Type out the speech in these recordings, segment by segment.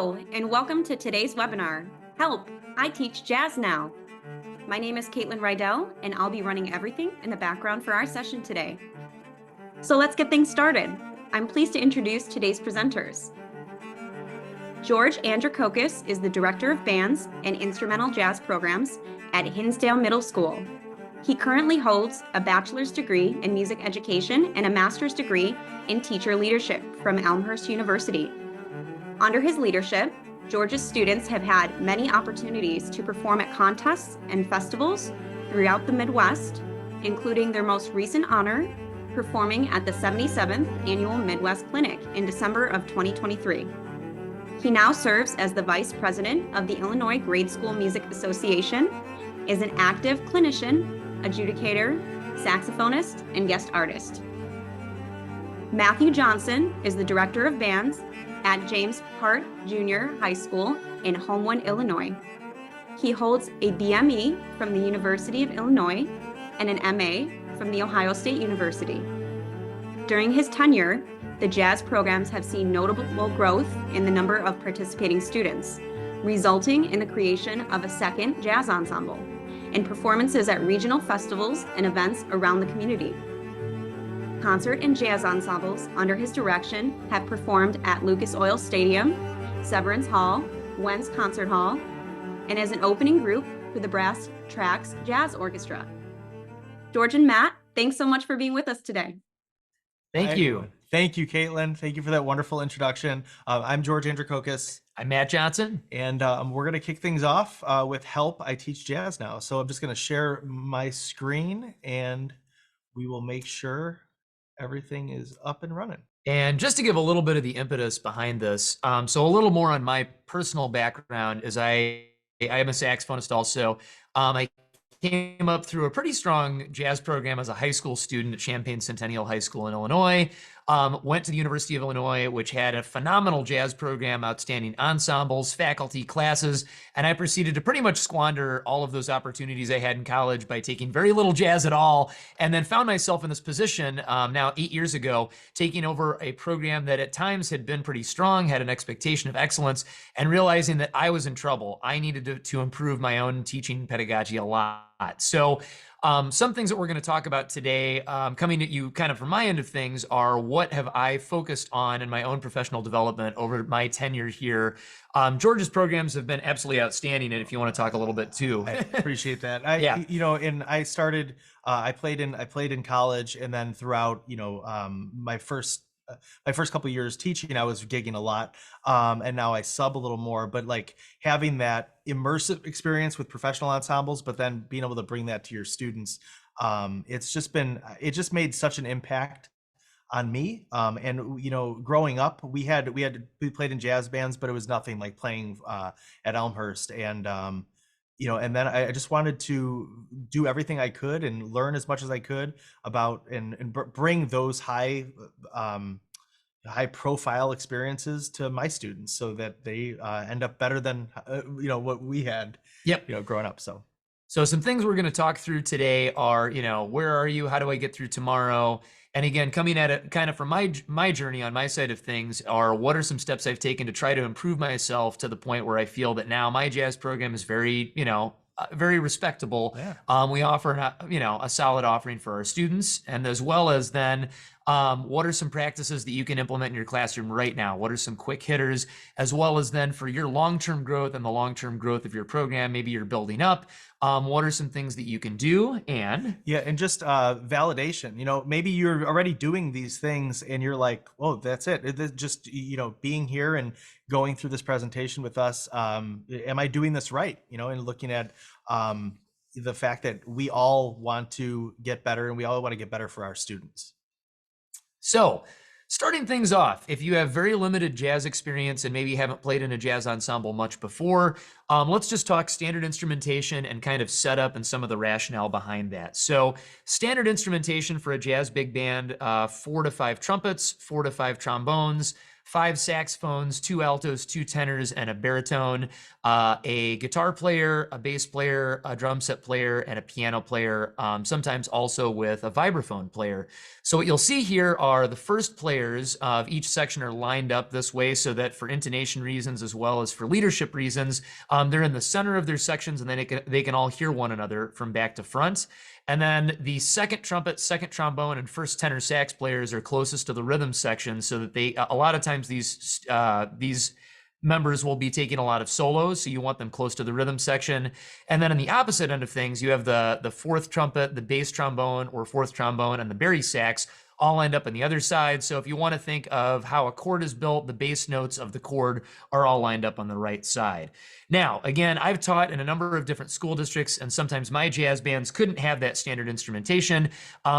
Hello, and welcome to today's webinar, Help, I Teach Jazz Now. My name is Caitlin Rydell, and I'll be running everything in the background for our session today. So let's get things started. I'm pleased to introduce today's presenters. George Andrikokis is the Director of Bands and Instrumental Jazz Programs at Hinsdale Middle School. He currently holds a bachelor's degree in music education and a master's degree in teacher leadership from Elmhurst University. Under his leadership, George's students have had many opportunities to perform at contests and festivals throughout the Midwest, including their most recent honor, performing at the 77th Annual Midwest Clinic in December of 2023. He now serves as the Vice President of the Illinois Grade School Music Association, is an active clinician, adjudicator, saxophonist, and guest artist. Matthew Johnson is the Director of Bands at James Hart Junior High School in Homewood, Illinois. He holds a BME from the University of Illinois and an MA from the Ohio State University. During his tenure, the jazz programs have seen notable growth in the number of participating students, resulting in the creation of a second jazz ensemble and performances at regional festivals and events around the community. Concert and jazz ensembles under his direction have performed at Lucas Oil Stadium, Severance Hall, Wentz Concert Hall, and as an opening group for the Brass Tracks Jazz Orchestra. George and Matt, thanks so much for being with us today. Thank you. Thank you, Caitlin. Thank you for that wonderful introduction. I'm George Andrikokis. I'm Matt Johnson. And we're going to kick things off with Help, I Teach Jazz Now. So I'm just going to share my screen and we will make sure everything is up and running. And just to give a little bit of the impetus behind this, so a little more on my personal background is I am a saxophonist also. I came up through a pretty strong jazz program as a high school student at Champaign Centennial High School in Illinois. Went to the University of Illinois, which had a phenomenal jazz program, outstanding ensembles, faculty, classes, and I proceeded to pretty much squander all of those opportunities I had in college by taking very little jazz at all, and then found myself in this position now 8 years ago, taking over a program that at times had been pretty strong, had an expectation of excellence, and realizing that I was in trouble. I needed to improve my own teaching pedagogy a lot. So some things that we're going to talk about today, coming at you kind of from my end of things, are what have I focused on in my own professional development over my tenure here. George's programs have been absolutely outstanding, and if you want to talk a little bit too. I appreciate that. Yeah. You know, and I started, I played in college, and then throughout, you know, my first couple of years teaching, I was gigging a lot, and now I sub a little more, but like having that immersive experience with professional ensembles, but then being able to bring that to your students, it just made such an impact on me. And you know, growing up, we played in jazz bands, but it was nothing like playing at Elmhurst, and you know, and then I just wanted to do everything I could and learn as much as I could about and bring those high profile experiences to my students so that they end up better than you know, what we had, you know, growing up. So some things we're going to talk through today are, you know, where are you? How do I get through tomorrow? And again, coming at it kind of from my journey on my side of things are what are some steps I've taken to try to improve myself to the point where I feel that now my jazz program is very, you know, very respectable. Yeah. We offer, you know, a solid offering for our students, and as well as then what are some practices that you can implement in your classroom right now? What are some quick hitters, as well as then for your long-term growth and the long-term growth of your program, maybe you're building up. What are some things that you can do? And just validation. You know, maybe you're already doing these things and you're like, oh, that's it. Just, you know, being here and going through this presentation with us. Am I doing this right? You know, and looking at the fact that we all want to get better and we all want to get better for our students. So starting things off, if you have very limited jazz experience and maybe you haven't played in a jazz ensemble much before, let's just talk standard instrumentation and kind of setup and some of the rationale behind that. So standard instrumentation for a jazz big band, 4 to 5 trumpets, 4 to 5 trombones, 5 saxophones, 2 altos, 2 tenors, and a baritone, a guitar player, a bass player, a drum set player, and a piano player, sometimes also with a vibraphone player. So what you'll see here are the first players of each section are lined up this way so that for intonation reasons as well as for leadership reasons, they're in the center of their sections and then they can all hear one another from back to front. And then the second trumpet, second trombone, and first tenor sax players are closest to the rhythm section so that they, a lot of times these members will be taking a lot of solos, so you want them close to the rhythm section. And then on the opposite end of things, you have the fourth trumpet, the bass trombone or fourth trombone, and the bari sax all end up on the other side. So if you want to think of how a chord is built, the bass notes of the chord are all lined up on the right side. Now, again, I've taught in a number of different school districts, and sometimes my jazz bands couldn't have that standard instrumentation.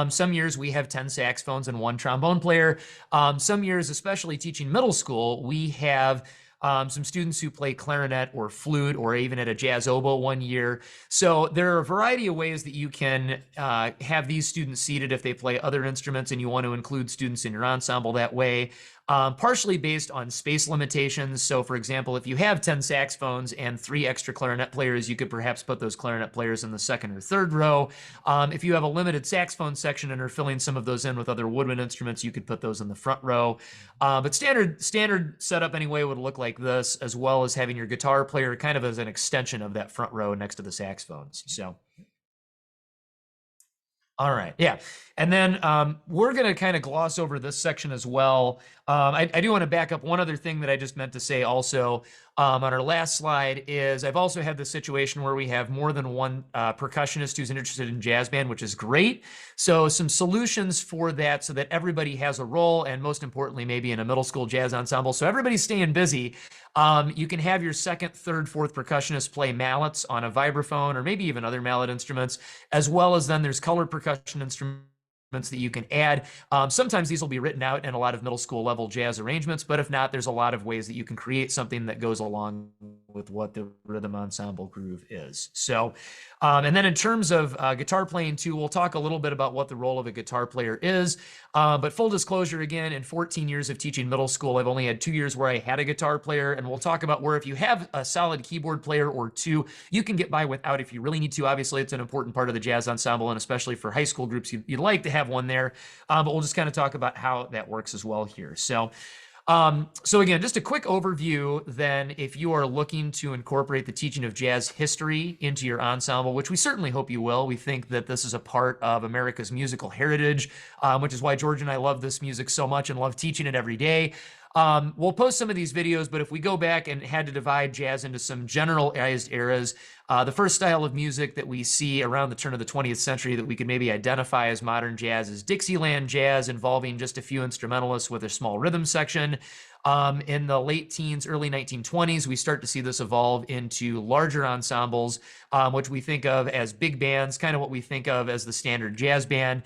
Some years we have 10 saxophones and 1 trombone player. Some years, especially teaching middle school, we have some students who play clarinet or flute or even at a jazz oboe one year. So there are a variety of ways that you can have these students seated if they play other instruments and you want to include students in your ensemble that way. Partially based on space limitations. So for example, if you have 10 saxophones and 3 extra clarinet players, you could perhaps put those clarinet players in the second or third row. If you have a limited saxophone section and are filling some of those in with other woodwind instruments, you could put those in the front row. But standard setup anyway would look like this, as well as having your guitar player kind of as an extension of that front row next to the saxophones. So. All right, yeah. And then we're going to kind of gloss over this section as well. I do want to back up one other thing that I just meant to say also on our last slide is I've also had the situation where we have more than one percussionist who's interested in jazz band, which is great. So some solutions for that so that everybody has a role, and most importantly, maybe in a middle school jazz ensemble. So everybody's staying busy. You can have your second, third, fourth percussionist play mallets on a vibraphone or maybe even other mallet instruments, as well as then there's color percussion instruments that you can add. Sometimes these will be written out in a lot of middle school level jazz arrangements, but if not, there's a lot of ways that you can create something that goes along with what the rhythm ensemble groove is. So, and then in terms of guitar playing too, we'll talk a little bit about what the role of a guitar player is. But full disclosure, again, in 14 years of teaching middle school, I've only had 2 years where I had a guitar player, and we'll talk about where if you have a solid keyboard player or 2, you can get by without if you really need to. Obviously, it's an important part of the jazz ensemble, and especially for high school groups, you'd like to have one there. But we'll just kind of talk about how that works as well here. So again, just a quick overview then, if you are looking to incorporate the teaching of jazz history into your ensemble, which we certainly hope you will. We think that this is a part of America's musical heritage, which is why George and I love this music so much and love teaching it every day. We'll post some of these videos, but if we go back and had to divide jazz into some generalized eras, the first style of music that we see around the turn of the 20th century that we could maybe identify as modern jazz is Dixieland jazz, involving just a few instrumentalists with a small rhythm section. In the late teens, early 1920s, we start to see this evolve into larger ensembles, which we think of as big bands, kind of what we think of as the standard jazz band.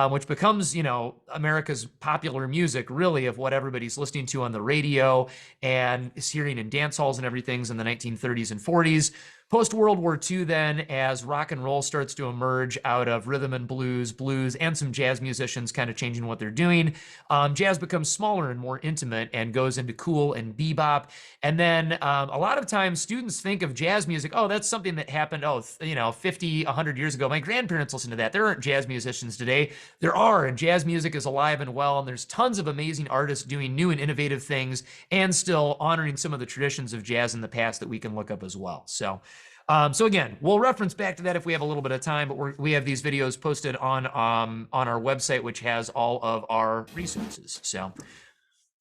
Which becomes, you know, America's popular music, really, of what everybody's listening to on the radio and is hearing in dance halls and everything in the 1930s and 40s. Post-World War II then, as rock and roll starts to emerge out of rhythm and blues, and some jazz musicians kind of changing what they're doing, jazz becomes smaller and more intimate and goes into cool and bebop. And then a lot of times students think of jazz music, oh, that's something that happened, 50, 100 years ago. My grandparents listened to that. There aren't jazz musicians today. There are, and jazz music is alive and well, and there's tons of amazing artists doing new and innovative things and still honoring some of the traditions of jazz in the past that we can look up as well. So again, we'll reference back to that if we have a little bit of time, but we have these videos posted on our website, which has all of our resources. So,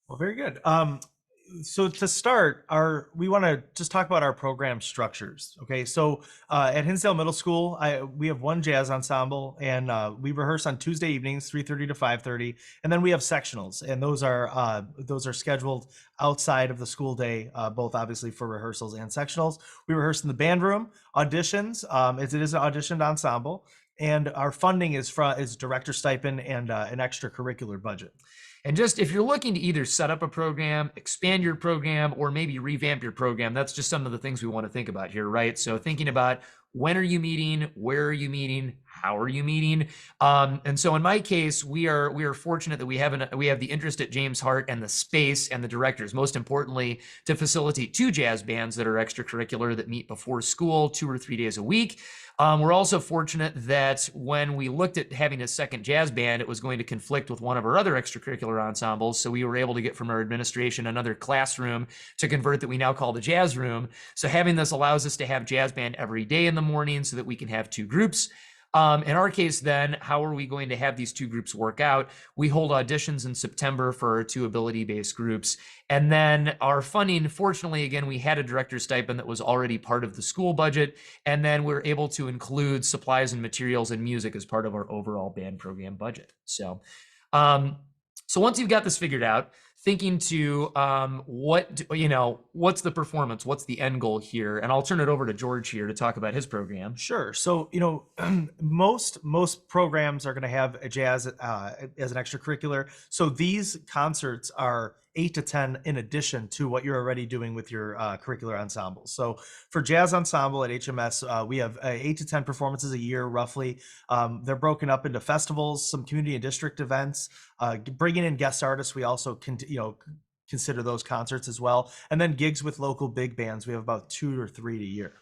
well, very good. So to start, we want to just talk about our program structures. Okay, so at Hinsdale Middle School, we have one jazz ensemble, and we rehearse on Tuesday evenings, 3:30 to 5:30, and then we have sectionals, and those are scheduled outside of the school day, both obviously for rehearsals and sectionals. We rehearse in the band room, auditions. It is an auditioned ensemble, and our funding is director stipend and an extracurricular budget. And just if you're looking to either set up a program, expand your program, or maybe revamp your program, that's just some of the things we want to think about here, right? So thinking about when are you meeting, where are you meeting, how are you meeting? And so in my case, we are fortunate that we have the interest at James Hart and the space and the directors, most importantly, to facilitate 2 jazz bands that are extracurricular that meet before school 2 or 3 days a week. We're also fortunate that when we looked at having a second jazz band, it was going to conflict with one of our other extracurricular ensembles. So we were able to get from our administration another classroom to convert that we now call the jazz room. So having this allows us to have jazz band every day in the morning so that we can have 2 groups. In our case, then, how are we going to have these 2 groups work out? We hold auditions in September for our 2 ability-based groups. And then our funding, fortunately, again, we had a director's stipend that was already part of the school budget. And then we're able to include supplies and materials and music as part of our overall band program budget. So once you've got this figured out, thinking to what's the performance, what's the end goal here, and I'll turn it over to George here to talk about his program. Sure. So most programs are going to have a jazz as an extracurricular. So these concerts are 8 to 10 in addition to what you're already doing with your curricular ensembles. So for jazz ensemble at HMS, we have 8 to 10 performances a year, roughly. They're broken up into festivals, some community and district events, bringing in guest artists. We also consider those concerts as well. And then gigs with local big bands. We have about 2 or 3 a year.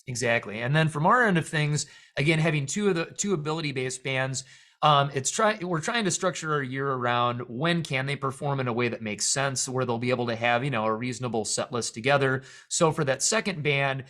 Exactly. And then from our end of things, again, having 2 ability-based bands, we're trying to structure our year around when can they perform in a way that makes sense, where they'll be able to have, a reasonable set list together. So for that second band,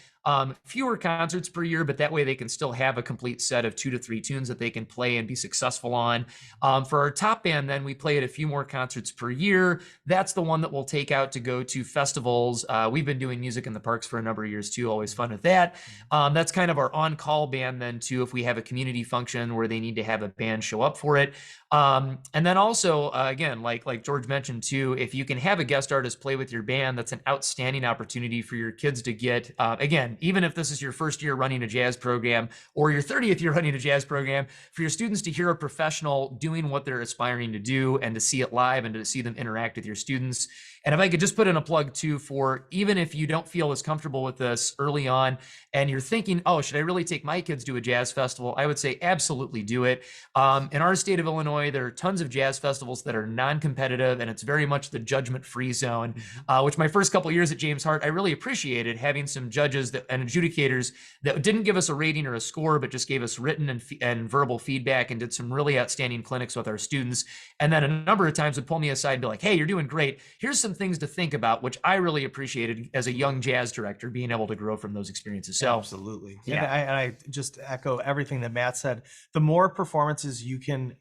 fewer concerts per year, but that way they can still have a complete set of 2 to 3 tunes that they can play and be successful on. For our top band, then we play at a few more concerts per year. That's the one that we'll take out to go to festivals. We've been doing music in the parks for a number of years too. Always fun with that. That's kind of our on-call band then too, if we have a community function where they need to have a band show up for it. And then also, again, like George mentioned too, if you can have a guest artist play with your band, that's an outstanding opportunity for your kids to get, again, even if this is your first year running a jazz program or your 30th year running a jazz program, for your students to hear a professional doing what they're aspiring to do and to see it live and to see them interact with your students. And if I could just put in a plug too for, even if you don't feel as comfortable with this early on and you're thinking, oh, should I really take my kids to a jazz festival? I would say absolutely do it. In our state of Illinois, there are tons of jazz festivals that are non-competitive, and it's very much the judgment-free zone, which my first couple of years at James Hart, I really appreciated having some judges and adjudicators that didn't give us a rating or a score, but just gave us written and verbal feedback and did some really outstanding clinics with our students. And then a number of times would pull me aside and be like, hey, you're doing great. Here's some things to think about, which I really appreciated as a young jazz director, being able to grow from those experiences. So absolutely. Yeah. And I just echo everything that Matt said. The more performances you can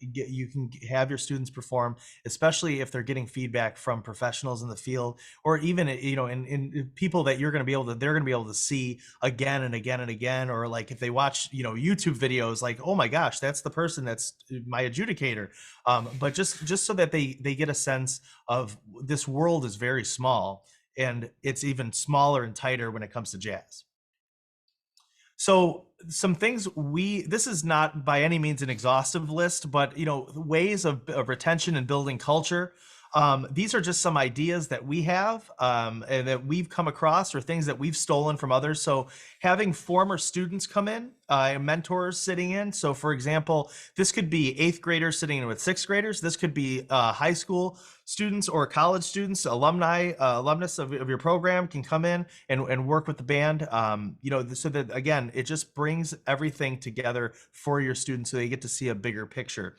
have your students perform, especially if they're getting feedback from professionals in the field, or even, in people that they're going to be able to see again and again and again, or like if they watch, YouTube videos, like, oh my gosh, that's the person that's my adjudicator. But just so that they get a sense of this world is very small, and it's even smaller and tighter when it comes to jazz. So some things this is not by any means an exhaustive list, but ways of retention and building culture. These are just some ideas that we have and that we've come across, or things that we've stolen from others. So having former students come in, mentors sitting in. So for example, this could be 8th graders sitting in with 6th graders. This could be high school students or college students, alumnus of your program can come in and work with the band, so that, again, it just brings everything together for your students so they get to see a bigger picture.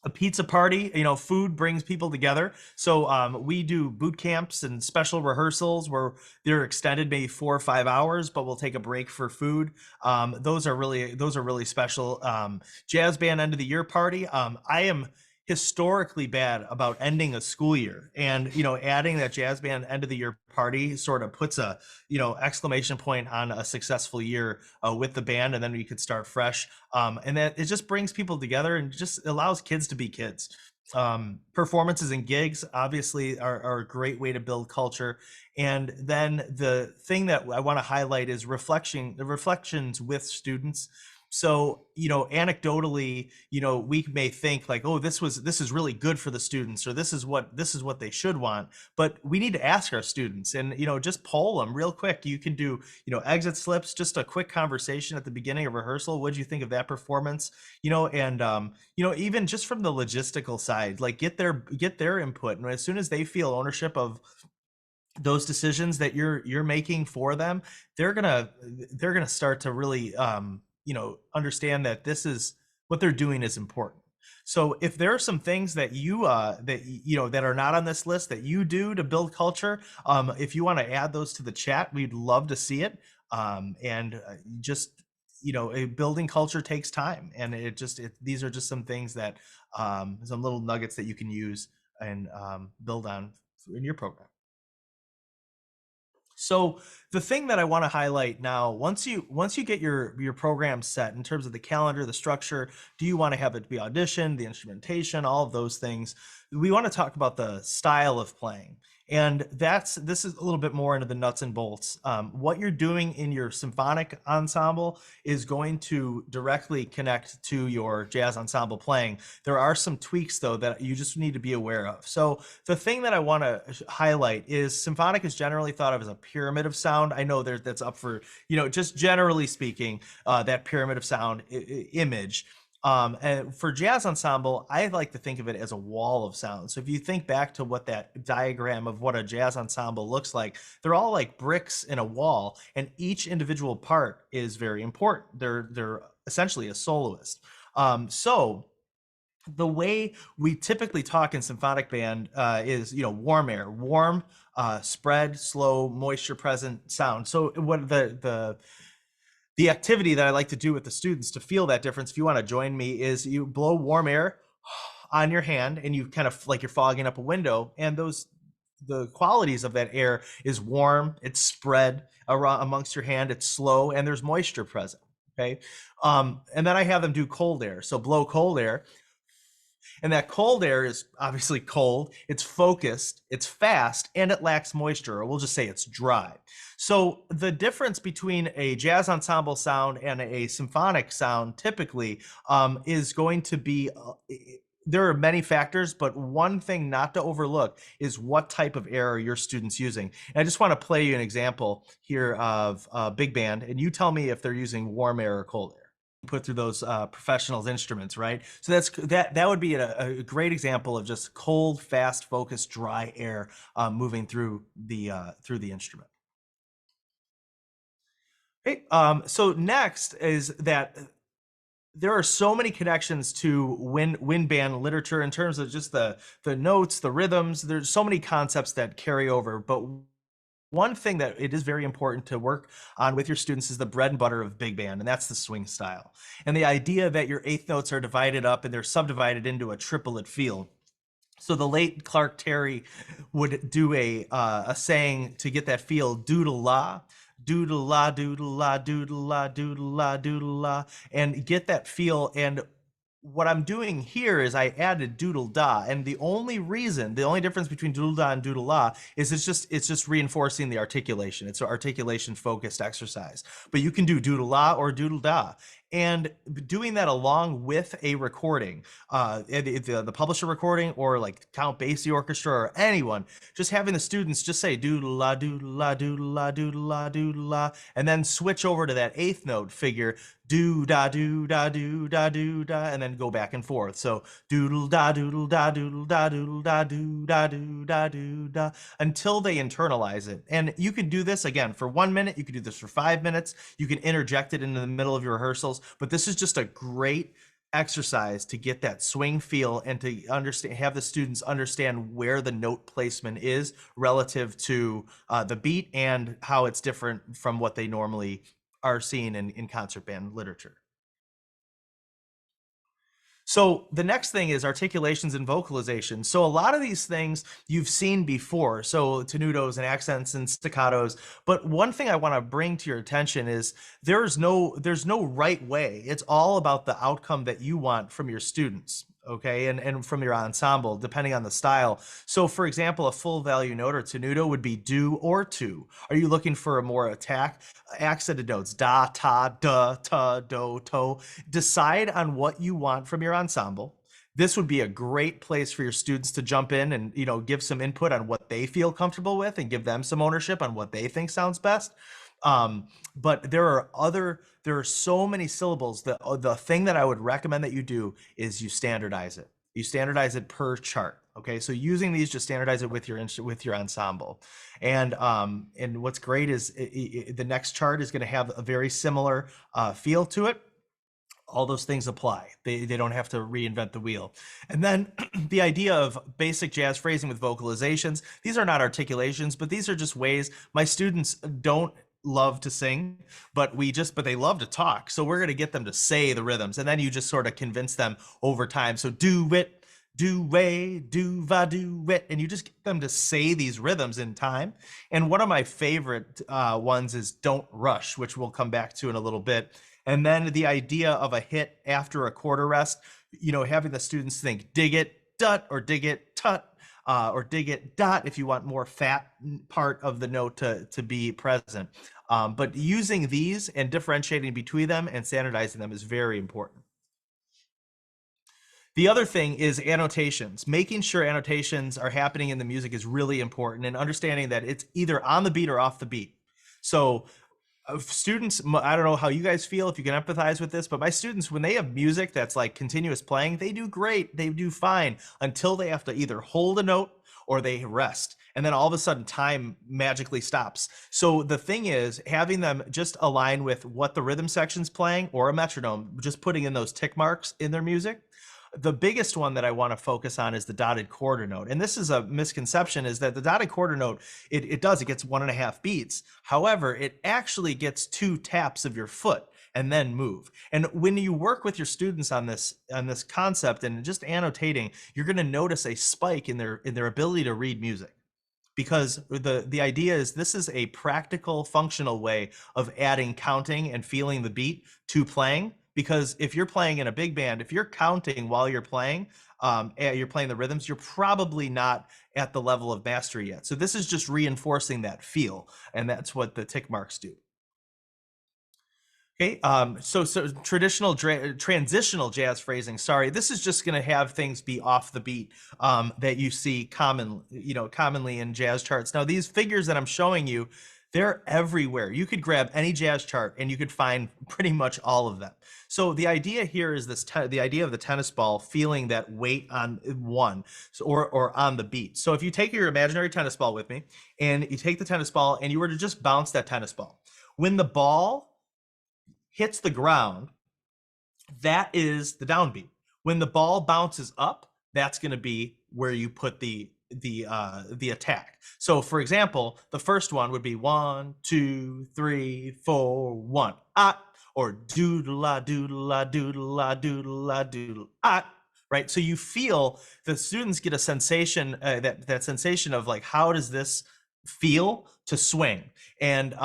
A pizza party, food brings people together. So we do boot camps and special rehearsals where they're extended maybe 4 or 5 hours, but we'll take a break for food. Those are really special. Jazz band end of the year party. I am historically bad about ending a school year, and adding that jazz band end of the year party sort of puts a exclamation point on a successful year with the band, and then we could start fresh, and that it just brings people together and just allows kids to be kids. Performances and gigs obviously are a great way to build culture. And then the thing that I want to highlight is reflections with students. So, anecdotally, we may think like, oh, this is really good for the students, or this is what they should want. But we need to ask our students and, just poll them real quick. You can do, exit slips, just a quick conversation at the beginning of rehearsal. What do you think of that performance? And, even just from the logistical side, like get their input. And as soon as they feel ownership of those decisions that you're making for them, they're gonna start to really understand that this is what they're doing is important. So if there are some things that that are not on this list that you do to build culture, if you want to add those to the chat, we'd love to see it. Building culture takes time, and these are just some things that some little nuggets that you can use and build on in your program. So the thing that I want to highlight now, once you get your program set in terms of the calendar, the structure, do you want to have it be audition, the instrumentation, all of those things, we want to talk about the style of playing. And this is a little bit more into the nuts and bolts. What you're doing in your symphonic ensemble is going to directly connect to your jazz ensemble playing. There are some tweaks though that you just need to be aware of. So the thing that I want to highlight is symphonic is generally thought of as a pyramid of sound. I know that's up for, just generally speaking, that pyramid of sound image. And for jazz ensemble, I like to think of it as a wall of sound. So if you think back to what that diagram of what a jazz ensemble looks like, they're all like bricks in a wall, and each individual part is very important. They're essentially a soloist. So the way we typically talk in symphonic band is, warm air, warm, spread, slow, moisture present sound. So what the activity that I like to do with the students to feel that difference, if you want to join me, is you blow warm air on your hand and you kind of like you're fogging up a window, and the qualities of that air is warm, it's spread around amongst your hand, it's slow, and there's moisture present. Okay. And then I have them do cold air. So blow cold air. And that cold air is obviously cold, it's focused, it's fast, and it lacks moisture, or we'll just say it's dry. So the difference between a jazz ensemble sound and a symphonic sound typically is going to be, there are many factors, but one thing not to overlook is what type of air are your students using. And I just want to play you an example here of big band, and you tell me if they're using warm air or cold air. Put through those professionals instruments, right? So that would be a great example of just cold, fast, focused, dry air moving through the instrument. Okay, so next is that there are so many connections to wind band literature in terms of just the notes, the rhythms. There's so many concepts that carry over, but one thing that it is very important to work on with your students is the bread and butter of big band, and that's the swing style. And the idea that your eighth notes are divided up and they're subdivided into a triplet feel. So the late Clark Terry would do a saying to get that feel, doodle la, doodle la, doodle la, doodle la, doodle la, doodle la, and get that feel. And what I'm doing here is I added doodle da, and the only difference between doodle da and doodle la is it's just reinforcing the articulation. It's an articulation focused exercise, but you can do doodle la or doodle da. And doing that along with a recording, the publisher recording, or like Count Basie Orchestra or anyone, just having the students just say doodle la, doodle la, doodle la, doodle la, doodle la, and then switch over to that eighth note figure, do da, do da, do da, do da, and then go back and forth. So doodle da, doodle da, doodle da, doodle da, do da, do da, do da, until they internalize it. And you can do this again for 1 minute. You can do this for 5 minutes. You can interject it into the middle of your rehearsals. But this is just a great exercise to get that swing feel and to have the students understand where the note placement is relative to the beat and how it's different from what they normally are seeing in concert band literature. So the next thing is articulations and vocalizations. So a lot of these things you've seen before, so tenutos and accents and staccatos. But one thing I want to bring to your attention is there's no right way. It's all about the outcome that you want from your students. okay, and from your ensemble, depending on the style. So for example, a full value note or tenuto would be do or to. Are you looking for a more accented notes, da, ta, da, ta, do, to? Decide on what you want from your ensemble. This would be a great place for your students to jump in and, you know, give some input on what they feel comfortable with and give them some ownership on what they think sounds best. But there are so many syllables that the thing that I would recommend that you do is you standardize it. You standardize it per chart. Okay, so using these, just standardize it with your ensemble. And what's great is the next chart is going to have a very similar feel to it. All those things apply. They don't have to reinvent the wheel. And then the idea of basic jazz phrasing with vocalizations. These are not articulations, but these are just ways. My students don't love to sing, but they love to talk. So we're going to get them to say the rhythms, and then you just sort of convince them over time. So do it, do way, do va, do it, and you just get them to say these rhythms in time. And one of my favorite ones is don't rush, which we'll come back to in a little bit. And then the idea of a hit after a quarter rest, you know, having the students think dig it, dut, or dig it, tut, or dig it, dot, if you want more fat part of the note to be present. But using these and differentiating between them and standardizing them is very important. The other thing is annotations. Making sure annotations are happening in the music is really important, and understanding that it's either on the beat or off the beat. So students, I don't know how you guys feel, if you can empathize with this, but my students, when they have music that's like continuous playing, they do great, they do fine, until they have to either hold a note or they rest. And then all of a sudden time magically stops. So the thing is, having them just align with what the rhythm section's playing or a metronome, just putting in those tick marks in their music. The biggest one that I want to focus on is the dotted quarter note. And this is a misconception, is that the dotted quarter note, it gets 1.5 beats. However, it actually gets 2 taps of your foot and then move. And when you work with your students on this concept and just annotating, you're going to notice a spike in their ability to read music. Because the idea is this is a practical, functional way of adding counting and feeling the beat to playing. Because if you're playing in a big band, if you're counting while you're playing the rhythms, you're probably not at the level of mastery yet. So this is just reinforcing that feel, and that's what the tick marks do. Okay, so transitional jazz phrasing. Sorry, this is just going to have things be off the beat that you see commonly in jazz charts. Now, these figures that I'm showing you, they're everywhere. You could grab any jazz chart and you could find pretty much all of them. So the idea here is the idea of the tennis ball feeling that weight on one, or on the beat. So if you take your imaginary tennis ball with me, and you take the tennis ball and you were to just bounce that tennis ball, when the ball hits the ground, that is the downbeat. When the ball bounces up, that's going to be where you put the attack. So for example, the first one would be 1, 2, 3, 4, 1, ah, or doodle-la, doodle-la, doodle-la, doodle-la, doodle, ah, right? So you feel, the students get a sensation, that sensation of like, how does this feel to swing? And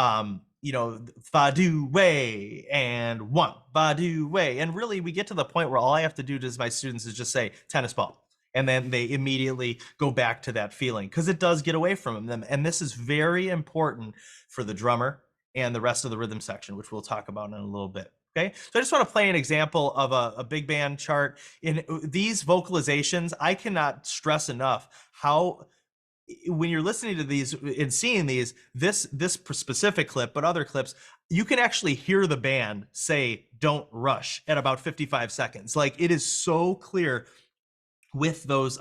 you know, ba do way and 1, ba do way, and really we get to the point where all I have to do to my students is just say tennis ball. And then they immediately go back to that feeling, because it does get away from them. And this is very important for the drummer and the rest of the rhythm section, which we'll talk about in a little bit. Okay, so I just want to play an example of a big band chart. In these vocalizations, I cannot stress enough how, when you're listening to these and seeing these, this specific clip, but other clips, you can actually hear the band say "don't rush" at about 55 seconds. Like, it is so clear with those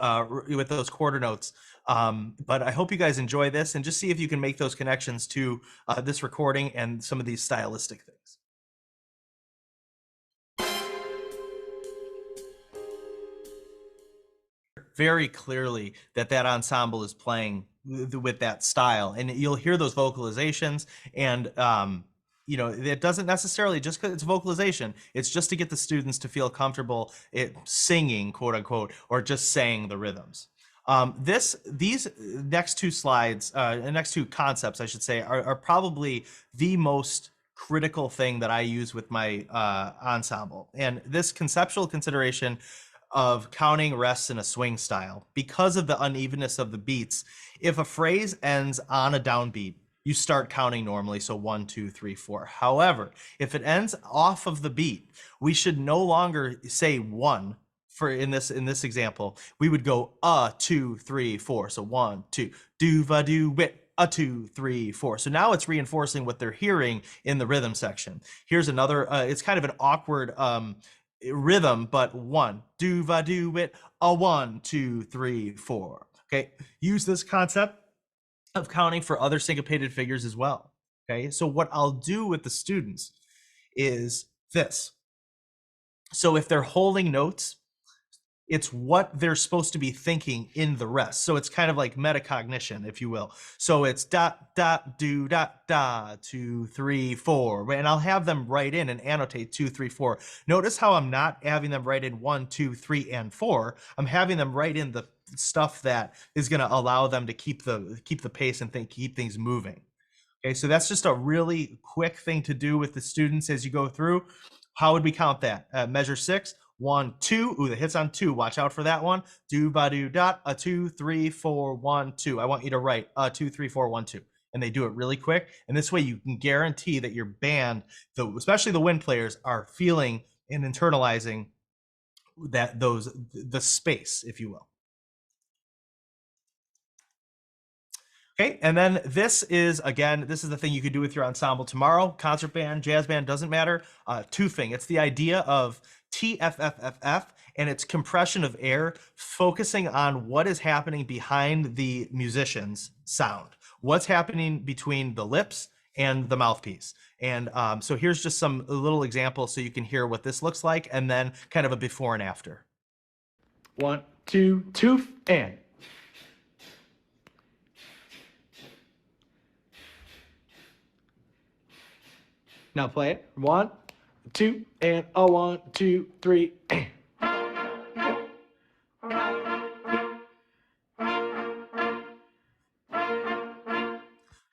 quarter notes. But I hope you guys enjoy this, and just see if you can make those connections to this recording and some of these stylistic things. Very clearly that ensemble is playing with that style, and you'll hear those vocalizations, and you know, it doesn't necessarily, just because it's vocalization, it's just to get the students to feel comfortable singing, quote unquote, or just saying the rhythms. These next 2 slides, next 2 concepts, I should say, are probably the most critical thing that I use with my ensemble. And this conceptual consideration of counting rests in a swing style. Because of the unevenness of the beats, if a phrase ends on a downbeat, you start counting normally, so 1, 2, 3, 4. However, if it ends off of the beat, we should no longer say 1. For in this example, we would go 2, 3, 4. So 1, 2, do va do wit, 2, 3, 4. So now it's reinforcing what they're hearing in the rhythm section. Here's another. It's kind of an awkward rhythm, but 1, do va do wit, 1, 2, 3, 4. Okay, use this concept of counting for other syncopated figures as well. Okay, so what I'll do with the students is this. So if they're holding notes, it's what they're supposed to be thinking in the rest. So it's kind of like metacognition, if you will. So it's dot, dot, do, dot, da, 2, 3, 4. And I'll have them write in and annotate 2, 3, 4. Notice how I'm not having them write in 1, 2, 3, and 4. I'm having them write in the stuff that is going to allow them to keep the pace and keep things moving. Okay, so that's just a really quick thing to do with the students as you go through. How would we count that? Measure 6. 1, 2. Ooh, the hit's on 2. Watch out for that one. Do ba do dot. 2, 3, 4, 1, 2. I want you to write 2, 3, 4, 1, 2. And they do it really quick. And this way you can guarantee that your band, especially the wind players, are feeling and internalizing the space, if you will. Okay, and then this is the thing you could do with your ensemble tomorrow. Concert band, jazz band, doesn't matter. Toothing. It's the idea of TFFFF, and it's compression of air, focusing on what is happening behind the musician's sound. What's happening between the lips and the mouthpiece. And so here's just some little examples so you can hear what this looks like, and then kind of a before and after. 1, 2, tooth, and. Now play it. 1, 2, and 1, 2, 3, and.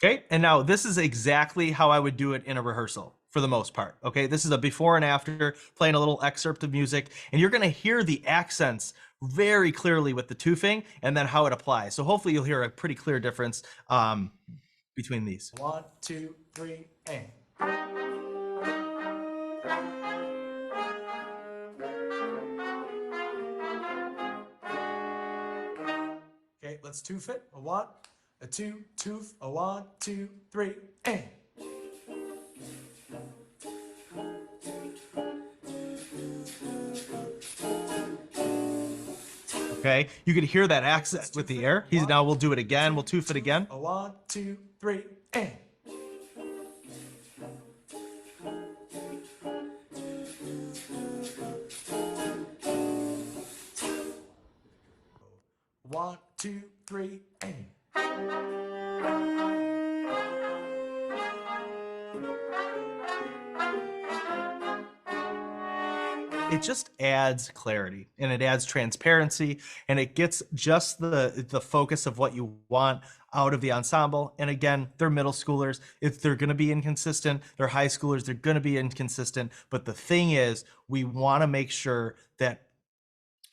Okay, and now this is exactly how I would do it in a rehearsal for the most part. Okay, this is a before and after, playing a little excerpt of music, and you're gonna hear the accents very clearly with the toothing and then how it applies. So hopefully you'll hear a pretty clear difference between these. 1, 2, 3, and. Okay, let's tooth it. 1, 2, tooth. 1, 2, 3, and. Okay, you can hear that accent with the air. Now we'll do it again. We'll tooth it again. 1, 2, 3, and. One, two, three, and. It just adds clarity and it adds transparency and it gets just the focus of what you want out of the ensemble. And again, they're middle schoolers. If they're going to be inconsistent, they're high schoolers, they're going to be inconsistent. But the thing is, we want to make sure that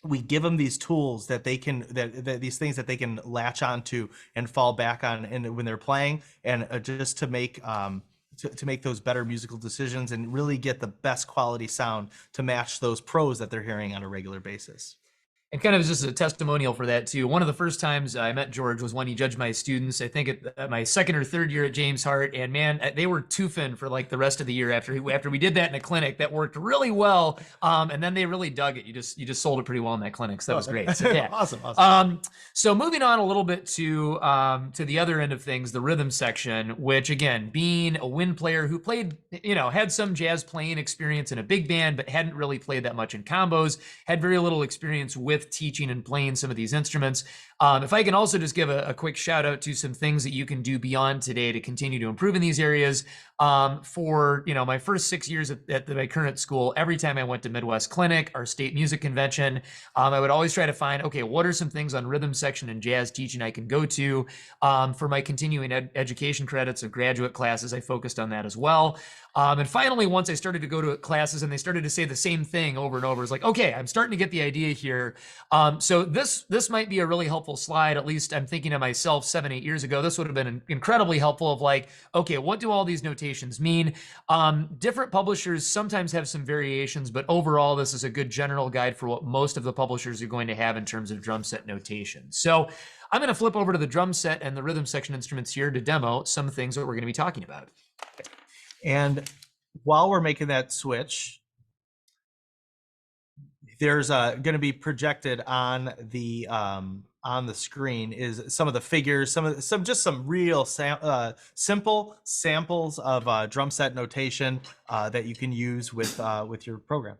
we give them these tools that they can, that these things that they can latch onto and fall back on and when they're playing, and just to make those better musical decisions and really get the best quality sound to match those pros that they're hearing on a regular basis. And kind of just a testimonial for that too. One of the first times I met George was when he judged my students, I think at my second or third year at James Hart. And man, they were toofing for like the rest of the year after we did that in a clinic. That worked really well. And then they really dug it. You just sold it pretty well in that clinic. So that was great. So, yeah. Awesome. So moving on a little bit to the other end of things, the rhythm section, which again, being a wind player who played, had some jazz playing experience in a big band, but hadn't really played that much in combos, had very little experience with with teaching and playing some of these instruments. If I can also just give a quick shout out to some things that you can do beyond today to continue to improve in these areas. For my first 6 years at my current school, every time I went to Midwest Clinic, our state music convention, I would always try to find, okay, what are some things on rhythm section and jazz teaching I can go to? For my continuing education credits of graduate classes, I focused on that as well. And finally, once I started to go to classes and they started to say the same thing over and over, it's like, okay, I'm starting to get the idea here. So this might be a really helpful slide. At least I'm thinking of myself 7-8 years ago. This would have been incredibly helpful of like, okay, what do all these notations mean? Different publishers sometimes have some variations, but overall, this is a good general guide for what most of the publishers are going to have in terms of drum set notation. So I'm going to flip over to the drum set and the rhythm section instruments here to demo some things that we're going to be talking about. And while we're making that switch, there's going to be projected on the screen is some of the figures, some real simple samples of drum set notation that you can use with your program.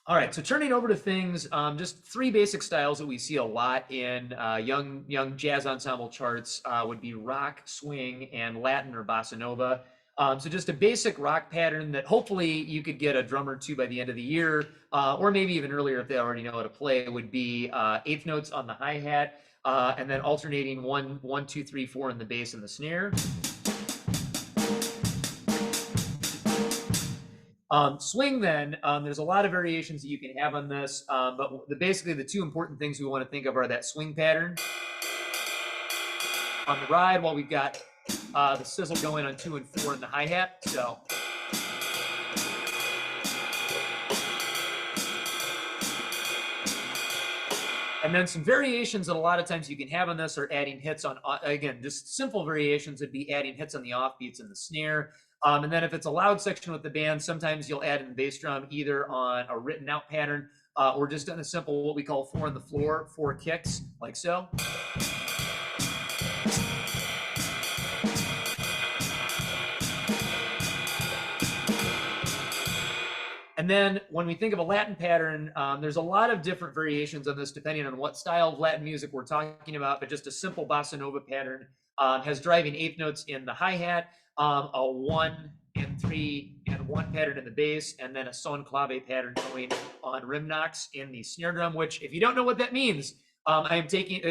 All right, so turning over to things, just 3 basic styles that we see a lot in young jazz ensemble charts would be rock, swing, and Latin or bossa nova. So just a basic rock pattern that hopefully you could get a drummer to by the end of the year, or maybe even earlier if they already know how to play, would be 8th notes on the hi-hat, and then alternating 1, 2, 3, 4 in the bass and the snare. Swing then, there's a lot of variations that you can have on this, but basically the 2 important things we want to think of are that swing pattern on the ride, while we've got the sizzle going on 2 and 4 in the hi-hat. So and then some variations that a lot of times you can have on this are adding hits on, again, just simple variations would be adding hits on the offbeats in the snare. And then if it's a loud section with the band, sometimes you'll add in the bass drum either on a written out pattern or just on a simple, what we call 4 on the floor, 4 kicks, like so. And then when we think of a Latin pattern, there's a lot of different variations on this depending on what style of Latin music we're talking about, but just a simple bossa nova pattern has driving 8th notes in the hi-hat, a 1 and 3 and 1 pattern in the bass, and then a son clave pattern going on rim knocks in the snare drum, which if you don't know what that means, I am taking,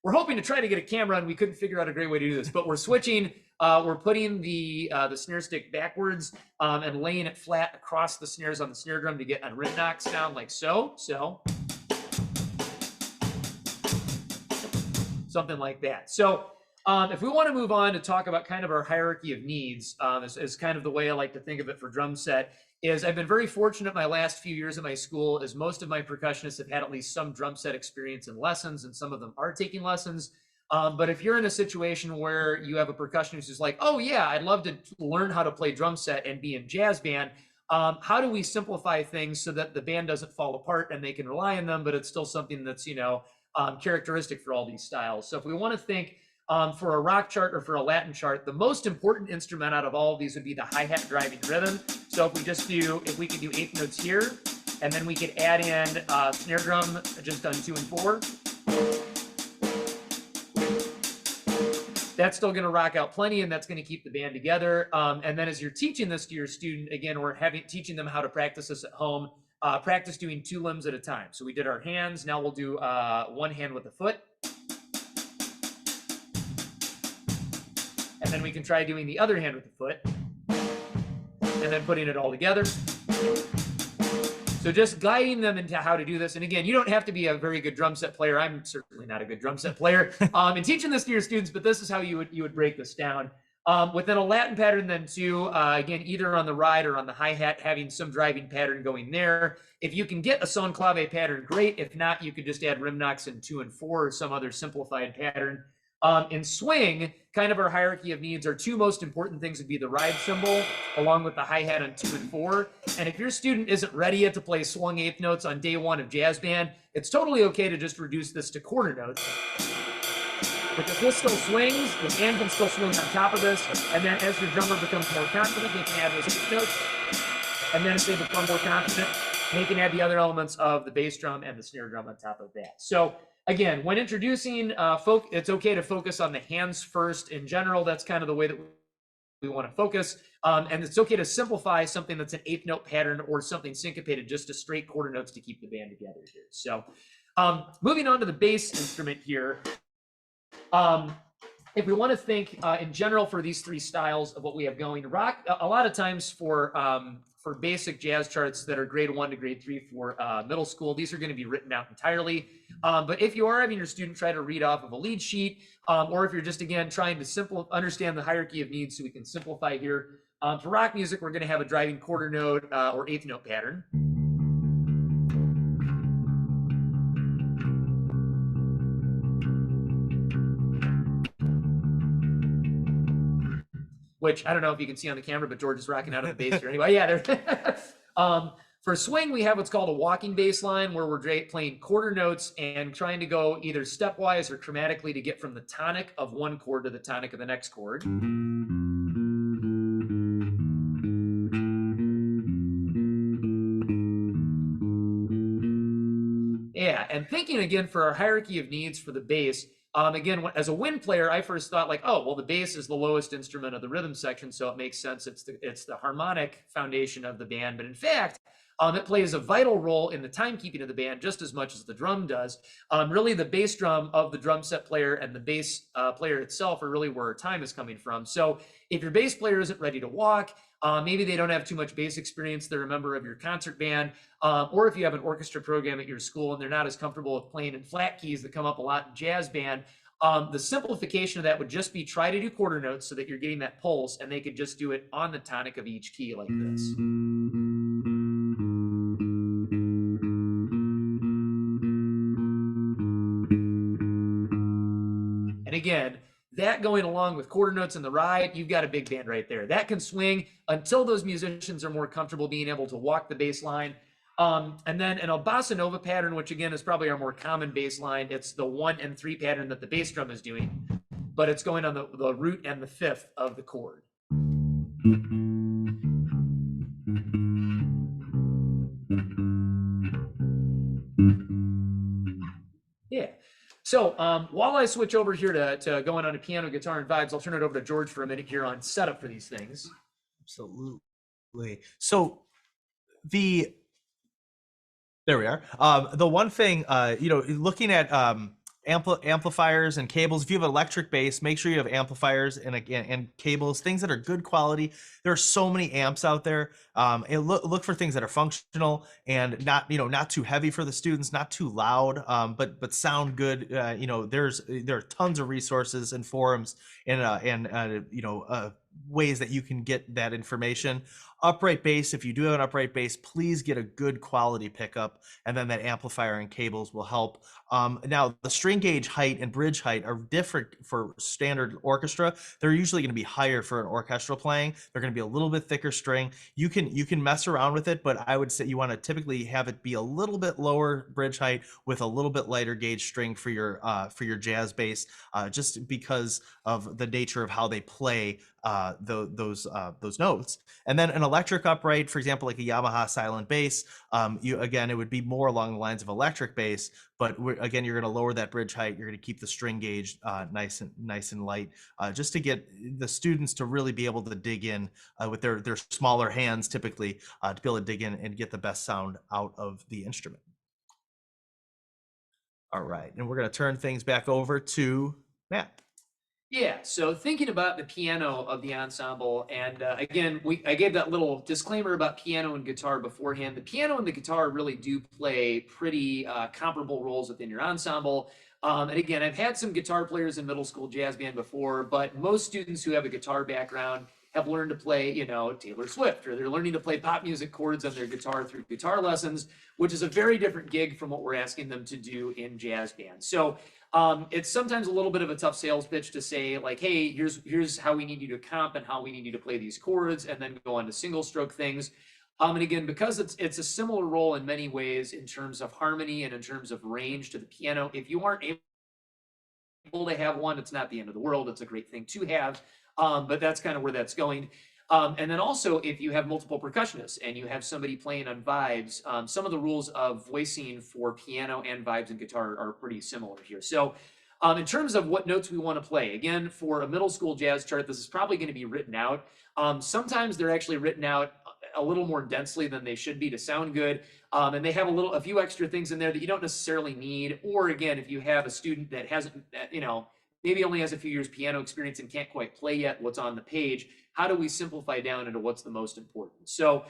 we're hoping to try to get a camera and we couldn't figure out a great way to do this, but we're switching, we're putting the snare stick backwards and laying it flat across the snares on the snare drum to get a rim knock sound like so, something like that. So if we want to move on to talk about kind of our hierarchy of needs, as kind of the way I like to think of it for drum set, is I've been very fortunate my last few years at my school, as most of my percussionists have had at least some drum set experience and lessons, and some of them are taking lessons. But if you're in a situation where you have a percussionist who's like, oh yeah, I'd love to learn how to play drum set and be in jazz band, how do we simplify things so that the band doesn't fall apart and they can rely on them, but it's still something that's, characteristic for all these styles. So if we want to think for a rock chart or for a Latin chart, the most important instrument out of all of these would be the hi-hat driving rhythm. So if we could do 8th notes here, and then we could add in snare drum just on 2 and 4. That's still going to rock out plenty, and that's going to keep the band together. And then as you're teaching this to your student, again, we're teaching them how to practice this at home. Practice doing 2 limbs at a time. So we did our hands. Now we'll do 1 hand with the foot. And then we can try doing the other hand with the foot. And then putting it all together. So just guiding them into how to do this. And again, you don't have to be a very good drum set player. I'm certainly not a good drum set player in teaching this to your students, but this is how you would break this down. Within a Latin pattern then too, again, either on the ride or on the hi-hat, having some driving pattern going there. If you can get a son clave pattern, great. If not, you could just add rim knocks in 2 and 4 or some other simplified pattern. In swing, kind of our hierarchy of needs, our 2 most important things would be the ride cymbal along with the hi-hat on 2 and 4. And if your student isn't ready yet to play swung 8th notes on day 1 of jazz band, it's totally okay to just reduce this to quarter notes. Because this still swings, the band can still swing on top of this, and then as your drummer becomes more confident, they can add those 8th notes. And then as they become more confident, And you can add the other elements of the bass drum and the snare drum on top of that. So again, when introducing it's okay to focus on the hands first. In general, that's kind of the way that we want to focus. And it's okay to simplify something that's an eighth note pattern or something syncopated just to straight quarter notes to keep the band together here. So moving on to the bass instrument here. If we want to think in general for these three styles of what we have going, rock, a lot of times for basic jazz charts that are grade 1 to grade 3 for middle school, these are going to be written out entirely. But if you are having your student try to read off of a lead sheet, or if you're just, again, trying to understand the hierarchy of needs so we can simplify here, for rock music, we're going to have a driving quarter note or eighth note pattern. Which I don't know if you can see on the camera, but George is rocking out of the bass here. Anyway, yeah, there. For swing, we have what's called a walking bass line, where we're playing quarter notes and trying to go either stepwise or chromatically to get from the tonic of one chord to the tonic of the next chord. Yeah, and thinking again for our hierarchy of needs for the bass, again, as a wind player, I first thought like, oh, well, the bass is the lowest instrument of the rhythm section, so it makes sense. It's the harmonic foundation of the band. But in fact, it plays a vital role in the timekeeping of the band just as much as the drum does. Really, the bass drum of the drum set player and the bass player itself are really where our time is coming from. So if your bass player isn't ready to walk, maybe they don't have too much bass experience, they're a member of your concert band, or if you have an orchestra program at your school and they're not as comfortable with playing in flat keys that come up a lot in jazz band, the simplification of that would just be try to do quarter notes so that you're getting that pulse, and they could just do it on the tonic of each key like this. And again, that going along with quarter notes in the ride, you've got a big band right there. That can swing until those musicians are more comfortable being able to walk the bass line. And then in a bossa nova pattern, which again is probably our more common bass line, it's the 1 and 3 pattern that the bass drum is doing, but it's going on the root and the fifth of the chord. Yeah. So while I switch over here to going on to piano, guitar, and vibes, I'll turn it over to George for a minute here on setup for these things. Absolutely. So there we are. The one thing, looking at amplifiers and cables, if you have electric bass, make sure you have amplifiers and cables, things that are good quality. There are so many amps out there. And look for things that are functional and not too heavy for the students, not too loud, but sound good. There are tons of resources and forums and ways that you can get that information. Upright bass, if you do have an upright bass, please get a good quality pickup, and then that amplifier and cables will help. Now, the string gauge height and bridge height are different for standard orchestra. They're usually going to be higher for an orchestral playing. They're going to be a little bit thicker string. You can mess around with it, but I would say you want to typically have it be a little bit lower bridge height with a little bit lighter gauge string for your jazz bass, just because of the nature of how they play those notes. And then an electric upright, for example, like a Yamaha silent bass, it would be more along the lines of electric bass, but again, you're going to lower that bridge height. You're going to keep the string gauge nice and light, just to get the students to really be able to dig in with their smaller hands, typically, to be able to dig in and get the best sound out of the instrument. All right, and we're going to turn things back over to Matt. Yeah, so thinking about the piano of the ensemble, and again, I gave that little disclaimer about piano and guitar beforehand. The piano and the guitar really do play pretty comparable roles within your ensemble. And again, I've had some guitar players in middle school jazz band before, but most students who have a guitar background have learned to play, Taylor Swift, or they're learning to play pop music chords on their guitar through guitar lessons, which is a very different gig from what we're asking them to do in jazz band. So it's sometimes a little bit of a tough sales pitch to say like, hey, here's how we need you to comp and how we need you to play these chords, and then go on to single stroke things. And again, because it's a similar role in many ways in terms of harmony and in terms of range to the piano, if you aren't able to have one, it's not the end of the world. It's a great thing to have, but that's kind of where that's going. And then also, if you have multiple percussionists and you have somebody playing on vibes, some of the rules of voicing for piano and vibes and guitar are pretty similar here. So in terms of what notes we want to play, again, for a middle school jazz chart, this is probably going to be written out. Sometimes they're actually written out a little more densely than they should be to sound good. And they have a few extra things in there that you don't necessarily need. Or again, if you have a student that hasn't, maybe only has a few years piano experience and can't quite play yet what's on the page, how do we simplify down into what's the most important? So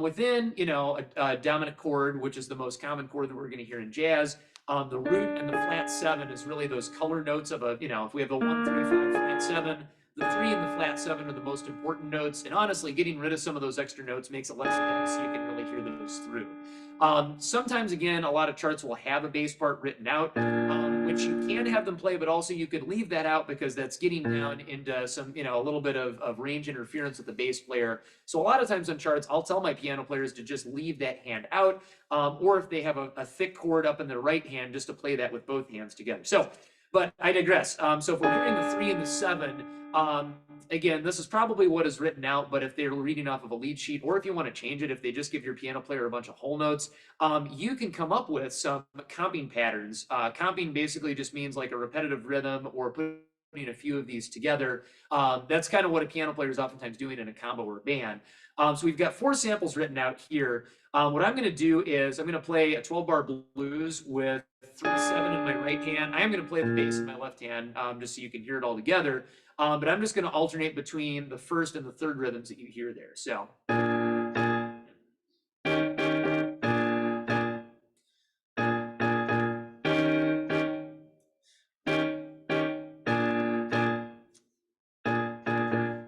within, a dominant chord, which is the most common chord that we're going to hear in jazz, the root and the flat 7 is really those color notes of if we have the 1, 3, 5, flat 7, the 3 and the flat 7 are the most important notes. And honestly, getting rid of some of those extra notes makes it less dense so you can really hear those through. Sometimes, again, a lot of charts will have a bass part written out, which you can have them play, but also you could leave that out because that's getting down into some, a little bit of range interference with the bass player. So a lot of times on charts, I'll tell my piano players to just leave that hand out, or if they have a thick chord up in their right hand, just to play that with both hands together. So, but I digress. So if we're hearing the 3 and the 7, again, this is probably what is written out, but if they're reading off of a lead sheet, or if you want to change it, if they just give your piano player a bunch of whole notes, you can come up with some comping patterns. Comping basically just means like a repetitive rhythm or putting a few of these together. That's kind of what a piano player is oftentimes doing in a combo or a band. So we've got 4 samples written out here. What I'm going to do is I'm going to play a 12-bar blues with 3/7 in my right hand. I am going to play the bass in my left hand, just so you can hear it all together. But I'm just going to alternate between the first and the third rhythms that you hear there. So.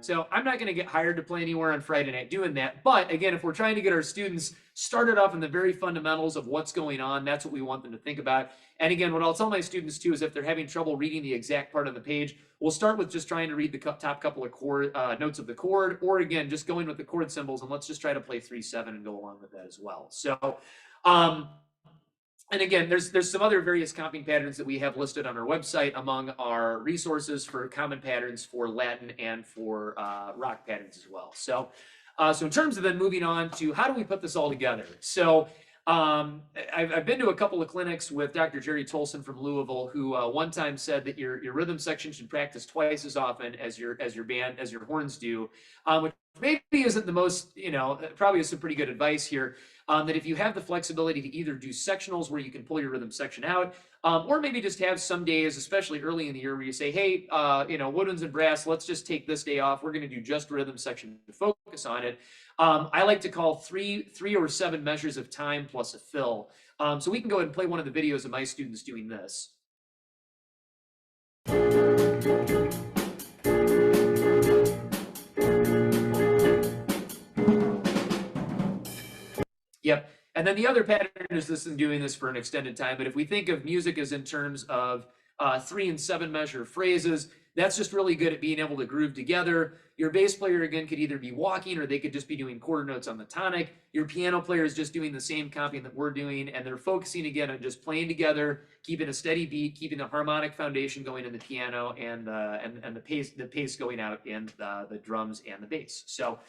So I'm not going to get hired to play anywhere on Friday night doing that. But again, if we're trying to get our students started off in the very fundamentals of what's going on, that's what we want them to think about. And again, what I'll tell my students too is if they're having trouble reading the exact part on the page, we'll start with just trying to read the top couple of chord notes of the chord, or again, just going with the chord symbols, and let's just try to play 3/7 and go along with that as well. So, and again, there's some other various comping patterns that we have listed on our website among our resources for common patterns for Latin and for rock patterns as well. So, so in terms of then moving on to how do we put this all together? So I've been to a couple of clinics with Dr. Jerry Tolson from Louisville, who one time said that your rhythm section should practice twice as often as your horns do, which maybe isn't the most, probably is some pretty good advice here. That if you have the flexibility to either do sectionals where you can pull your rhythm section out, or maybe just have some days, especially early in the year, where you say, hey, woodwinds and brass, let's just take this day off. We're going to do just rhythm section to focus on it. I like to call three or 7 measures of time plus a fill. So we can go ahead and play one of the videos of my students doing this. Yep. And then the other pattern is this and doing this for an extended time. But if we think of music as in terms of 3 and 7 measure phrases, that's just really good at being able to groove together. Your bass player, again, could either be walking or they could just be doing quarter notes on the tonic. Your piano player is just doing the same comping that we're doing, and they're focusing again on just playing together, keeping a steady beat, keeping the harmonic foundation going in the piano and the pace going out in the drums and the bass. So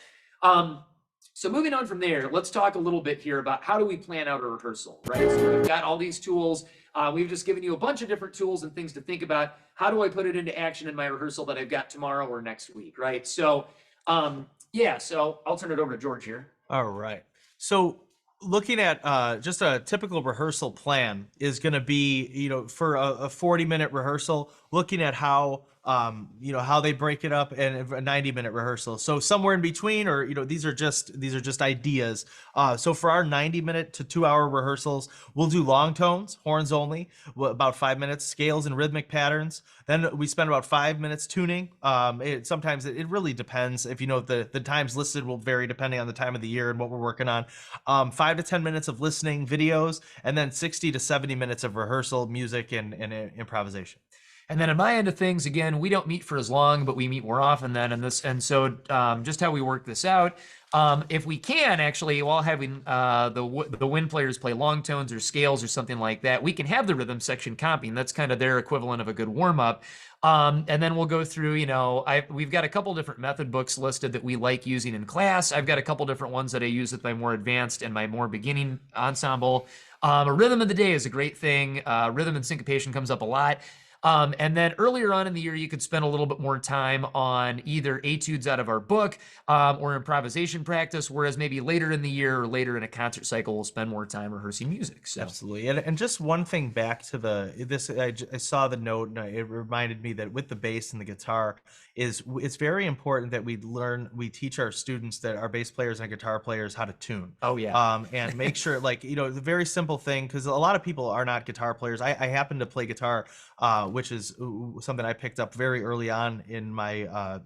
so moving on from there, let's talk a little bit here about how do we plan out a rehearsal, right? So we've got all these tools. We've just given you a bunch of different tools and things to think about. How do I put it into action in my rehearsal that I've got tomorrow or next week, right? So, so I'll turn it over to George here. All right. So looking at just a typical rehearsal plan is going to be, for a 40-minute rehearsal, looking at how how they break it up in a 90-minute rehearsal. So somewhere in between, or these are just ideas. So for our 90-minute to 2-hour rehearsals, we'll do long tones, horns only, about 5 minutes, scales and rhythmic patterns. Then we spend about 5 minutes tuning. Sometimes it really depends. If the times listed will vary depending on the time of the year and what we're working on. 5 to 10 minutes of listening videos, and then 60 to 70 minutes of rehearsal, music, and improvisation. And then on my end of things, again, we don't meet for as long, but we meet more often then. And so just how we work this out, if we can actually, while having the wind players play long tones or scales or something like that, we can have the rhythm section comping. That's kind of their equivalent of a good warm up. And then we'll go through, we've got a couple different method books listed that we like using in class. I've got a couple different ones that I use with my more advanced and my more beginning ensemble. A rhythm of the day is a great thing. Rhythm and syncopation comes up a lot. And then earlier on in the year, you could spend a little bit more time on either etudes out of our book or improvisation practice, whereas maybe later in the year or later in a concert cycle, we'll spend more time rehearsing music. So. Absolutely. And just one thing back to I saw the note and it reminded me that with the bass and the guitar it's very important that we teach our students, that our bass players and guitar players, how to tune. Oh yeah. And make sure, like, the very simple thing, because a lot of people are not guitar players. I happen to play guitar, which is something I picked up very early on in my,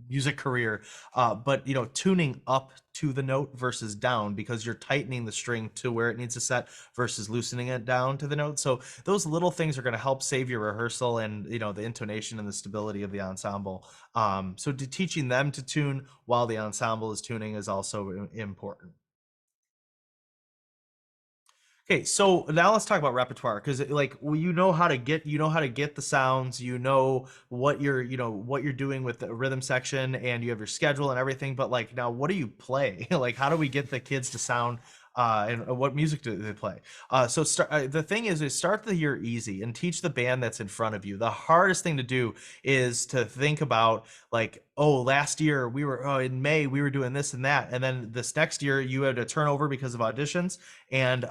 music career. But, tuning up to the note versus down, because you're tightening the string to where it needs to set versus loosening it down to the note. So those little things are going to help save your rehearsal and, the intonation and the stability of the ensemble. So teaching them to tune while the ensemble is tuning is also important. Okay, so now let's talk about repertoire, because you know how to get the sounds, what you're doing with the rhythm section, and you have your schedule and everything. But now, what do you play? How do we get the kids to sound? And what music do they play? So the thing is start the year easy and teach the band that's in front of you. The hardest thing to do is to think about last year we were in May we were doing this and that, and then this next year you had to turn over because of auditions. And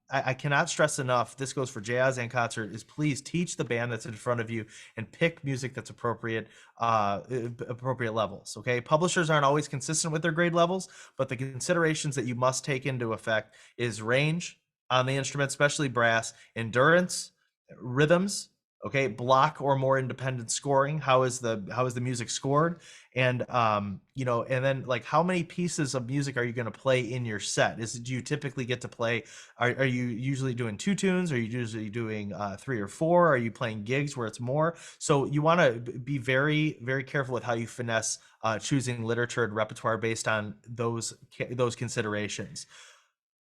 I cannot stress enough, this goes for jazz and concert, is please teach the band that's in front of you and pick music that's appropriate levels. Okay, publishers aren't always consistent with their grade levels, but the considerations that you must take into effect is range on the instrument, especially brass, endurance, rhythms, okay, block or more independent scoring. How is the music scored? And and then how many pieces of music are you going to play in your set? Do you typically get to play, are you usually doing 2 tunes? Are you usually doing 3 or 4? Are you playing gigs where it's more? So you want to be very, very careful with how you finesse choosing literature and repertoire based on those considerations.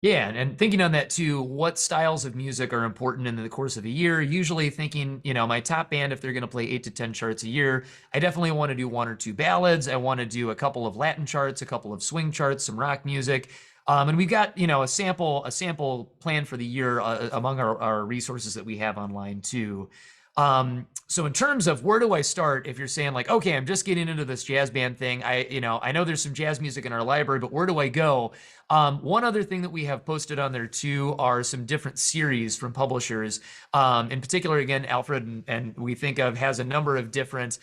Yeah, and thinking on that too, what styles of music are important in the course of a year? Usually thinking, my top band, if they're going to play 8 to 10 charts a year, I definitely want to do 1 or 2 ballads. I want to do a couple of Latin charts, a couple of swing charts, some rock music. And we've got, a sample plan for the year among our resources that we have online too. So in terms of where do I start, if you're saying okay, I'm just getting into this jazz band thing, I know there's some jazz music in our library, but where do I go? One other thing that we have posted on there too are some different series from publishers. In particular, again, Alfred and we think of has a number of different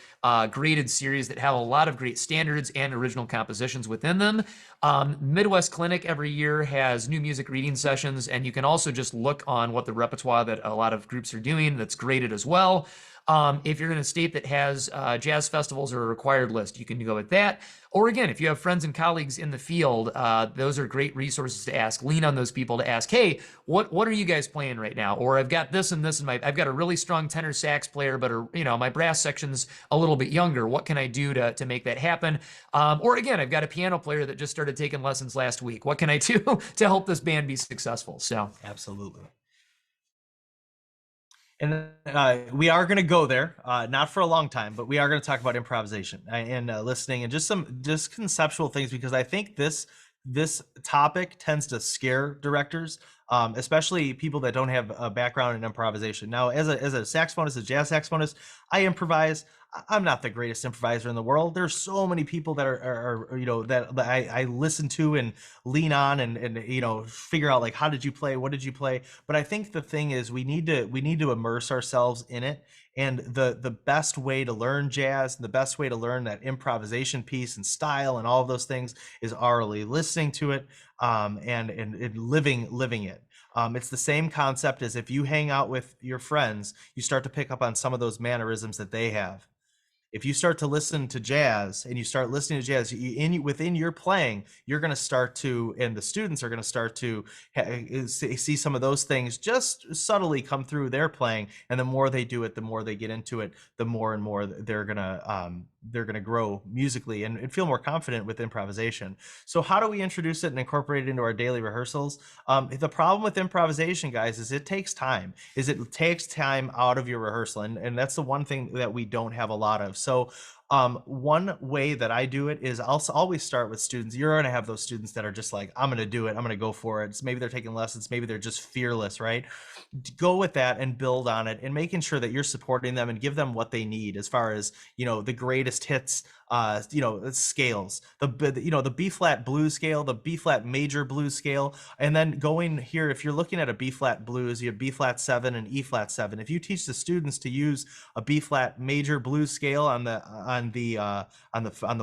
graded series that have a lot of great standards and original compositions within them. Midwest Clinic every year has new music reading sessions, and you can also just look on what the repertoire that a lot of groups are doing that's graded as well. If you're in a state that has jazz festivals or a required list, you can go with that. Or again, if you have friends and colleagues in the field, those are great resources to ask. Lean on those people to ask, hey, what are you guys playing right now? Or I've got this and this, and I've got a really strong tenor sax player, but my brass section's a little bit younger. What can I do to make that happen? Or again, I've got a piano player that just started taking lessons last week. What can I do to help this band be successful? So absolutely. And we are going to go there, not for a long time, but we are going to talk about improvisation and listening and just conceptual things, because I think this topic tends to scare directors, especially people that don't have a background in improvisation. Now, as a saxophonist, a jazz saxophonist, I improvise. I'm not the greatest improviser in the world. There's so many people that are that I listen to and lean on and figure out how did you play, what did you play. But I think the thing is we need to immerse ourselves in it. And the best way to learn jazz and the best way to learn that improvisation piece and style and all of those things is orally listening to it and living it. It's the same concept as if you hang out with your friends, you start to pick up on some of those mannerisms that they have. If you start to listen to jazz and you start listening to jazz within your playing, you're going to start to, and the students are going to start to see some of those things just subtly come through their playing. And the more they do it, the more they get into it, the more and more they're going to grow musically and feel more confident with improvisation. So how do we introduce it and incorporate it into our daily rehearsals? The problem with improvisation, guys, is it takes time. It takes time out of your rehearsal, and that's the one thing that we don't have a lot of. So one way that I do it is I'll always start with students. You're going to have those students that are just like, I'm going to do it. I'm going to go for it. So maybe they're taking lessons. Maybe they're just fearless, right? Go with that and build on it, and making sure that you're supporting them and give them what they need as far as, the greatest hits, scales, the B flat blues scale, the B flat major blues scale. And then going here, if you're looking at a B flat blues, you have B flat 7 and E flat 7. If you teach the students to use a B flat major blues scale on the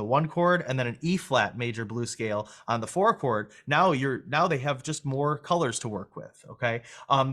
1 chord, and then an E flat major blues scale on the 4 chord, now they have just more colors to work with. Okay.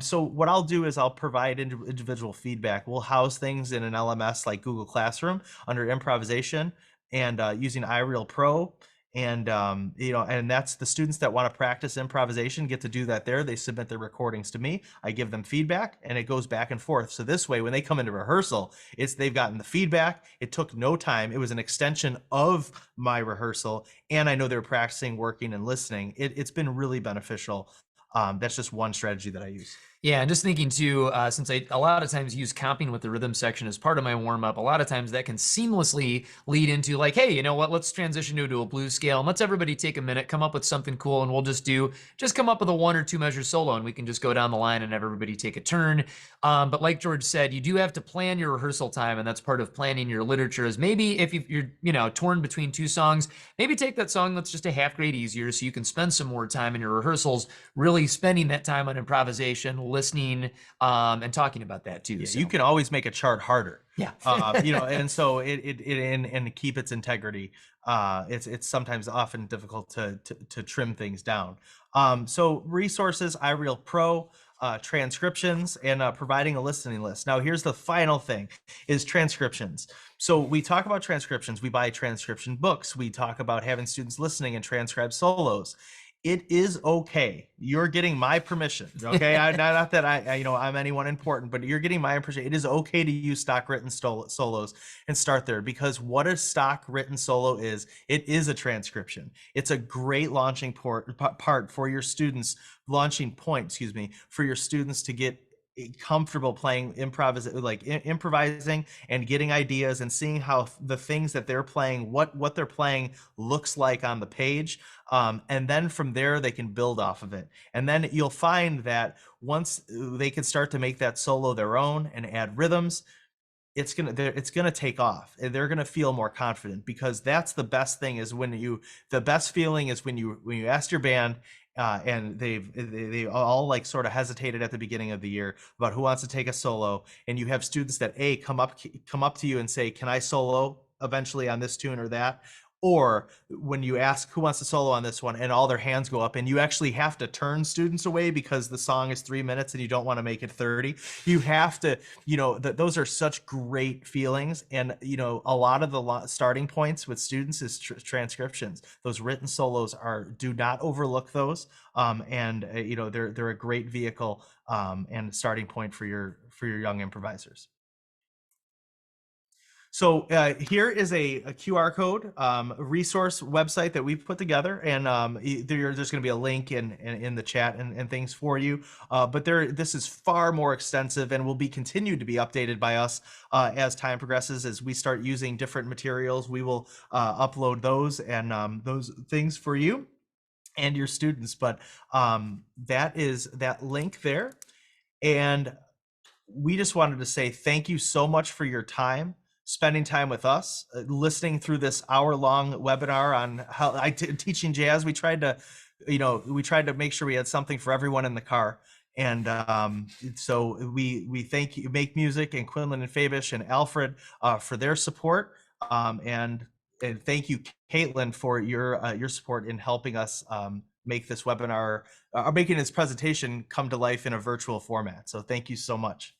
So what I'll do is I'll provide individual feedback. We'll house things in an LMS like Google Classroom under improvisation, and using iReal Pro. And and that's the students that want to practice improvisation get to do that there. They submit their recordings to me, I give them feedback, and it goes back and forth. So this way, when they come into rehearsal, they've gotten the feedback. It took no time. It was an extension of my rehearsal, and I know they're practicing, working, and listening. It's been really beneficial. That's just one strategy that I use. Yeah, and just thinking too, since I a lot of times use comping with the rhythm section as part of my warm up, a lot of times that can seamlessly lead into like, hey, you know what, let's transition to a blues scale and let's everybody take a minute, come up with something cool, and we'll just come up with a 1 or 2 measure solo, and we can just go down the line and have everybody take a turn. But like George said, you do have to plan your rehearsal time, and that's part of planning your literature. Is maybe if you're torn between 2 songs, maybe take that song that's just a half grade easier, so you can spend some more time in your rehearsals, really spending that time on improvisation, listening, and talking about that too. Yeah, so you can always make a chart harder. Yeah. And so and keep its integrity. It's sometimes often difficult to trim things down. So resources, iReal Pro, transcriptions, and providing a listening list. Now here's the final thing, is transcriptions. So we talk about transcriptions. We buy transcription books. We talk about having students listening and transcribe solos. It is okay. You're getting my permission. Okay. Not that I'm anyone important, but you're getting my permission. It is okay to use stock written solos and start there, because what a stock written solo is, it is a transcription. It's a great launching part for your students, for your students to get comfortable playing improvising and getting ideas and seeing how the things that they're playing, what they're playing looks like on the page. And then from there, they can build off of it. And then you'll find that once they can start to make that solo their own and add rhythms, it's gonna take off, and they're gonna feel more confident, because that's the best thing, is when you asked your band, and they all like sort of hesitated at the beginning of the year about who wants to take a solo, and you have students that come up to you and say, can I solo eventually on this tune or that? Or when you ask who wants to solo on this one, and all their hands go up, and you actually have to turn students away because the song is 3 minutes and you don't want to make it 30. You have to, those are such great feelings. And, a lot of the starting points with students is transcriptions. Those written solos do not overlook those. They're a great vehicle and starting point for your young improvisers. So here is a QR code resource website that we've put together, and there's going to be a link in the chat and things for you. But this is far more extensive and will be continued to be updated by us as time progresses. As we start using different materials, we will upload those and those things for you and your students. But that is that link there. And we just wanted to say thank you so much for your time, spending time with us, listening through this hour-long webinar on how teaching jazz. We tried to make sure we had something for everyone in the car. And so we thank you, MakMusic and Quinlan and Fabish and Alfred for their support. And thank you, Caitlin, for your support in helping us make this webinar, making this presentation come to life in a virtual format. So thank you so much.